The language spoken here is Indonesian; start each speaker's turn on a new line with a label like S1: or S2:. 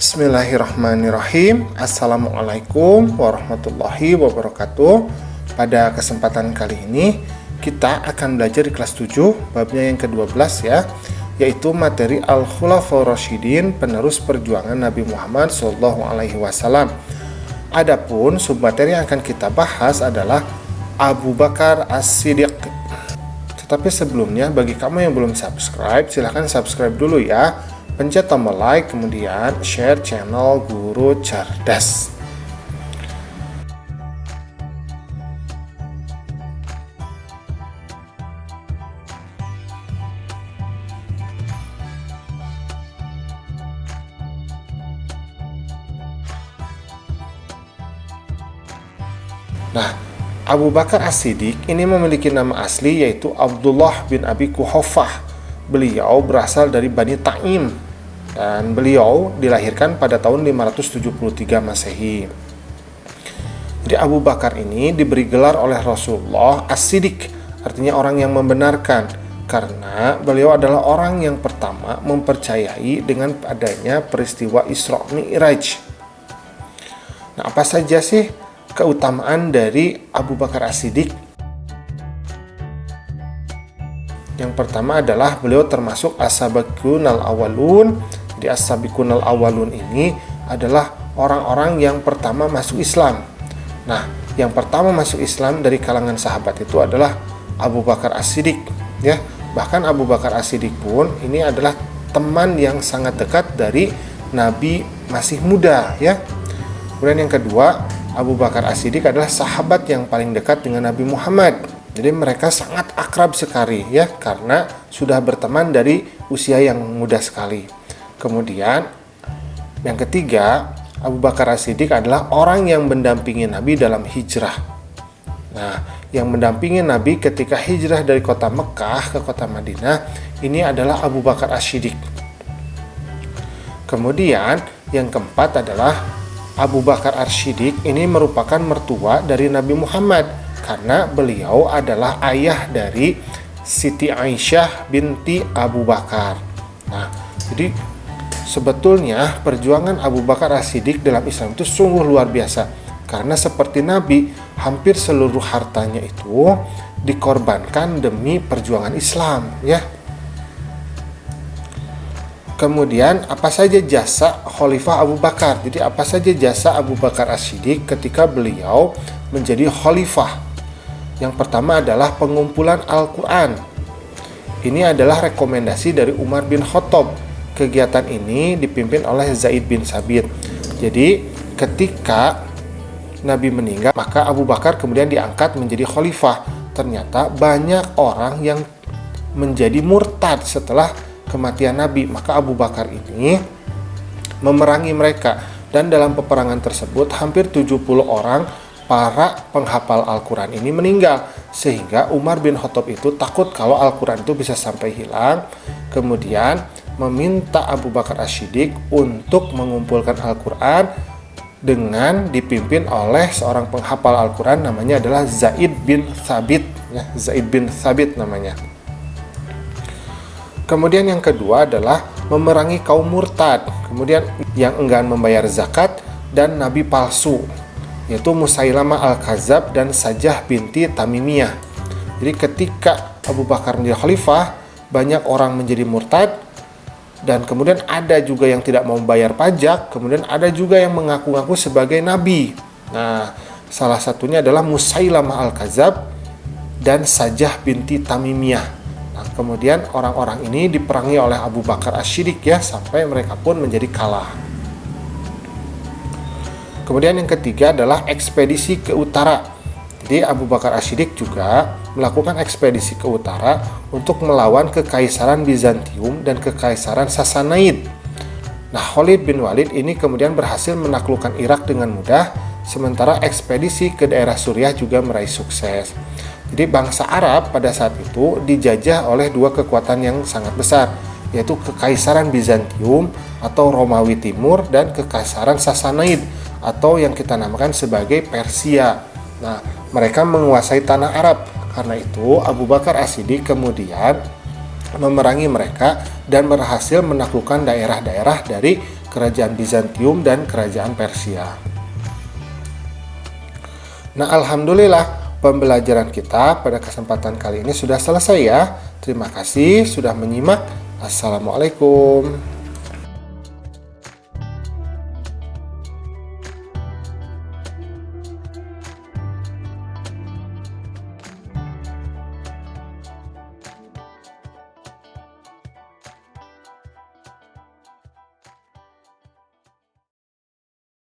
S1: Bismillahirrahmanirrahim. Assalamualaikum warahmatullahi wabarakatuh. Pada kesempatan kali ini kita akan belajar di kelas 7 babnya yang ke-12 ya, yaitu materi Al-Khulafaur Rasyidin, penerus perjuangan Nabi Muhammad SAW. Adapun submateri yang akan kita bahas adalah Abu Bakar As-Siddiq. Tetapi sebelumnya, bagi kamu yang belum subscribe, silahkan subscribe dulu ya. Pencet tombol like, kemudian share channel Guru Cerdas. Nah, Abu Bakar As-Siddiq ini memiliki nama asli yaitu Abdullah bin Abi Quhafah. Beliau berasal dari Bani Taim dan beliau dilahirkan pada tahun 573 Masehi. Jadi Abu Bakar ini diberi gelar oleh Rasulullah As-Siddiq, artinya orang yang membenarkan, karena beliau adalah orang yang pertama mempercayai dengan adanya peristiwa Isra Mi'raj. Nah, apa saja sih keutamaan dari Abu Bakar As-Siddiq? Yang pertama adalah beliau termasuk as-sabiqun al-awwalun. Di as-sabiqun al-awwalun ini adalah orang-orang yang pertama masuk Islam. Nah, yang pertama masuk Islam dari kalangan sahabat itu adalah Abu Bakar As-Siddiq ya. Bahkan Abu Bakar As-Siddiq pun ini adalah teman yang sangat dekat dari Nabi masih muda ya. Kemudian yang kedua, Abu Bakar As-Siddiq adalah sahabat yang paling dekat dengan Nabi Muhammad. Jadi mereka sangat akrab sekali ya, karena sudah berteman dari usia yang muda sekali. Kemudian yang ketiga, Abu Bakar As-Siddiq adalah orang yang mendampingi Nabi dalam hijrah. Nah, yang mendampingi Nabi ketika hijrah dari kota Mekah ke kota Madinah ini adalah Abu Bakar As-Siddiq. Kemudian yang keempat adalah Abu Bakar As-Siddiq ini merupakan mertua dari Nabi Muhammad, karena beliau adalah ayah dari Siti Aisyah binti Abu Bakar. Nah, jadi sebetulnya perjuangan Abu Bakar As-Siddiq dalam Islam itu sungguh luar biasa, karena seperti Nabi, hampir seluruh hartanya itu dikorbankan demi perjuangan Islam ya. Kemudian apa saja jasa Khalifah Abu Bakar? Jadi apa saja jasa Abu Bakar As-Siddiq ketika beliau menjadi khalifah? Yang pertama adalah pengumpulan Al-Quran. Ini adalah rekomendasi dari Umar bin Khattab. Kegiatan ini dipimpin oleh Zaid bin Sabit. Jadi ketika Nabi meninggal, maka Abu Bakar kemudian diangkat menjadi khalifah. Ternyata banyak orang yang menjadi murtad setelah kematian Nabi, maka Abu Bakar ini memerangi mereka, dan dalam peperangan tersebut hampir 70 orang para penghafal Al-Quran ini meninggal, sehingga Umar bin Khattab itu takut kalau Al-Quran itu bisa sampai hilang. Kemudian meminta Abu Bakar As-Siddiq untuk mengumpulkan Al-Quran dengan dipimpin oleh seorang penghafal Al-Quran, namanya adalah Zaid bin Thabit ya, Zaid bin Thabit namanya. Kemudian yang kedua adalah memerangi kaum murtad, kemudian yang enggan membayar zakat dan nabi palsu, yaitu Musailamah Al-Kadzab dan Sajah binti Tamimiyah. Jadi ketika Abu Bakar menjadi khalifah, banyak orang menjadi murtad, dan kemudian ada juga yang tidak mau membayar pajak, kemudian ada juga yang mengaku-ngaku sebagai nabi. Nah, salah satunya adalah Musailamah Al-Kadzab dan Sajah binti Tamimiyah. Nah, kemudian orang-orang ini diperangi oleh Abu Bakar As-Siddiq ya, sampai mereka pun menjadi kalah. Kemudian yang ketiga adalah ekspedisi ke utara. Jadi Abu Bakar As-Siddiq juga melakukan ekspedisi ke utara untuk melawan Kekaisaran Bizantium dan Kekaisaran Sassanid. Nah, Khalid bin Walid ini kemudian berhasil menaklukkan Irak dengan mudah, sementara ekspedisi ke daerah Suriah juga meraih sukses. Jadi bangsa Arab pada saat itu dijajah oleh dua kekuatan yang sangat besar, yaitu Kekaisaran Bizantium atau Romawi Timur dan Kekaisaran Sassanid atau yang kita namakan sebagai Persia. Nah, mereka menguasai tanah Arab. Karena itu Abu Bakar As-Siddiq kemudian memerangi mereka dan berhasil menaklukkan daerah-daerah dari kerajaan Bizantium dan kerajaan Persia. Nah, alhamdulillah pembelajaran kita pada kesempatan kali ini sudah selesai ya. Terima kasih sudah menyimak. Assalamualaikum.